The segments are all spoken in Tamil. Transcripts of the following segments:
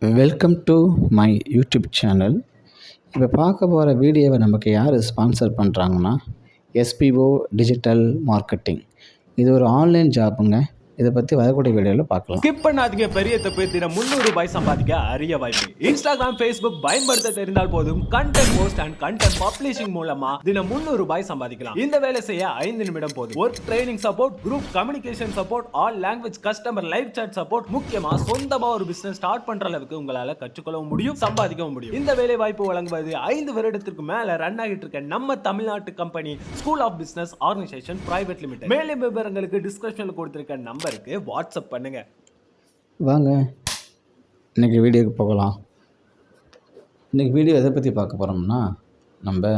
Welcome to my YouTube channel. இப்போ பார்க்க போகிற வீடியோவை நமக்கு யார் ஸ்பான்சர் பண்ணுறாங்கன்னா, எஸ்பிஓ டிஜிட்டல் மார்க்கெட்டிங். இது ஒரு ஆன்லைன் ஜாப்புங்க. இதை பற்றி வரக்கூடிய வீடியோவில் பார்க்கலாம். ஸ்கிப் பண்ணாதீங்க. பெரிய தப்பு. தினம் 300 ரூபாய் சம்பாதிக்க அரிய வாய்ப்பு. இன்ஸ்டாகிராம், ஃபேஸ்புக் பயன்படுத்த தெரிந்தால் போதும் content post and content publishing மூலமா தினம் 300 ரூபாய் சம்பாதிக்கலாம். இந்த வேலை செய்ய 5 நிமிடம் போதும். Work training support, group communication support, all language customer live chat support, முக்கியமா சொந்தமா ஒரு பிசினஸ் ஸ்டார்ட் பண்ற அளவுக்கு உங்களால கற்றுக்கொள்ளவும் முடியும், சம்பாதிக்கவும் முடியும். இந்த வேலை வாய்ப்பு வழங்குவது 5 வருடத்திற்கு மேல ரன் ஆகிட்டு இருக்க நம்ம தமிழ்நாட்டு company school of business organisation private limited. மேலும் விவரங்களுக்கு டிஸ்கிரிப்ஷன்ல கொடுத்திருக்க நம்பருக்கு வாட்ஸ்அப் பண்ணுங்க. வாங்க இன்றைக்கி வீடியோக்கு போகலாம். இன்றைக்கி வீடியோ எதை பற்றி பார்க்க போகிறோம்னா, நம்ம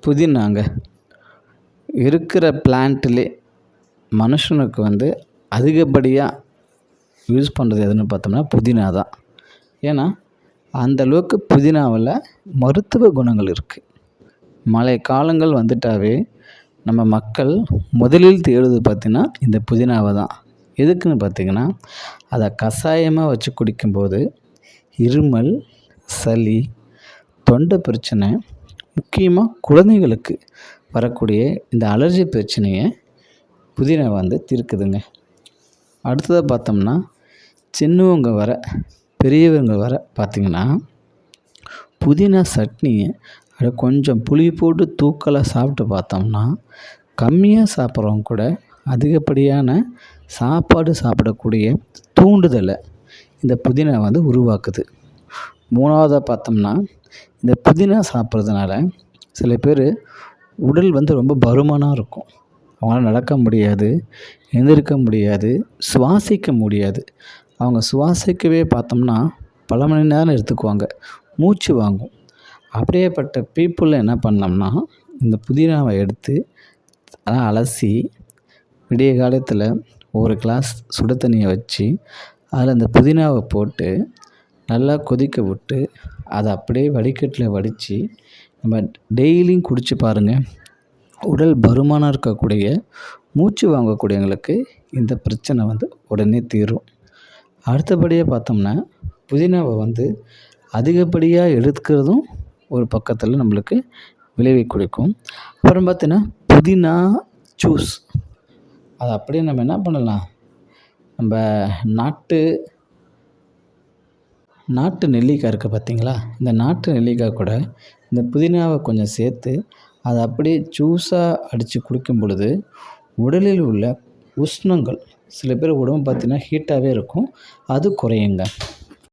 புதினாங்க இருக்கிற பிளான்ட்லே மனுஷனுக்கு அதிகப்படியாக யூஸ் பண்ணுறது எதுன்னு பார்த்தோம்னா புதினா தான். ஏன்னா அந்தளவுக்கு புதினாவில் மருத்துவ குணங்கள் இருக்குது. மழை காலங்கள் வந்துட்டாவே நம்ம மக்கள் முதலில் தேடுவது பார்த்திங்கன்னா இந்த புதினாவை தான். எதுக்குன்னு பார்த்திங்கன்னா, அதை கஷாயமாக வச்சு குடிக்கும்போது இருமல், சளி, தொண்டை பிரச்சனை, முக்கியமாக குழந்தைங்களுக்கு வரக்கூடிய இந்த அலர்ஜி பிரச்சனையை புதினா தீர்க்குதுங்க. அடுத்ததாக பார்த்தோம்னா, சின்னவங்க வர பெரியவங்க வர பார்த்திங்கன்னா புதினா சட்னியை அதை கொஞ்சம் புளி போட்டு தூக்கலாக சாப்பிட்டு பார்த்தோம்னா, கம்மியாக சாப்பிட்றவங்க கூட அதிகப்படியான சாப்பாடு சாப்பிடக்கூடிய தூண்டுதலை இந்த புதினா உருவாக்குது. மூணாவதாக பார்த்தோம்னா, இந்த புதினா சாப்பிட்றதுனால சில பேர் உடல் ரொம்ப பருமனாக இருக்கும். அவங்களால நடக்க முடியாது, எந்திரிக்க முடியாது, சுவாசிக்க முடியாது. அவங்க சுவாசிக்கவே பார்த்தோம்னா பல மணி நேரம் எடுத்துக்குவாங்க, மூச்சு வாங்கும். அப்படியேப்பட்ட பீப்புளில் என்ன பண்ணோம்னா, இந்த புதினாவை எடுத்து அலசி விடிய காலத்தில் ஒரு கிளாஸ் சுடு தண்ணியை வச்சு அதில் அந்த புதினாவை போட்டு நல்லா கொதிக்க விட்டு அதை அப்படியே வடிகட்டில் வடித்து நம்ம டெய்லியும் குடித்து பாருங்கள். உடல் பருமனாக இருக்கக்கூடிய, மூச்சு வாங்கக்கூடியவங்களுக்கு இந்த பிரச்சனை உடனே தீரும். அடுத்தபடியாக பார்த்தோம்னா, புதினாவை அதிகப்படியாக எடுக்கிறதும் ஒரு பக்கத்தில் நம்மளுக்கு விளைவை கொடுக்கும். அப்புறம் பார்த்தீங்கன்னா புதினா ஜூஸ், அது அப்படியே நம்ம என்ன பண்ணலாம், நம்ம நாட்டு நெல்லிக்காய் இருக்குது பார்த்திங்களா, இந்த நாட்டு நெல்லிக்காய் கூட இந்த புதினாவை கொஞ்சம் சேர்த்து அதை அப்படியே ஜூஸாக அடித்து குடிக்கும் பொழுது உடலில் உள்ள உஷ்ணங்கள், சில பேர் உடம்பு பார்த்திங்கன்னா ஹீட்டாகவே இருக்கும், அது குறையுங்க.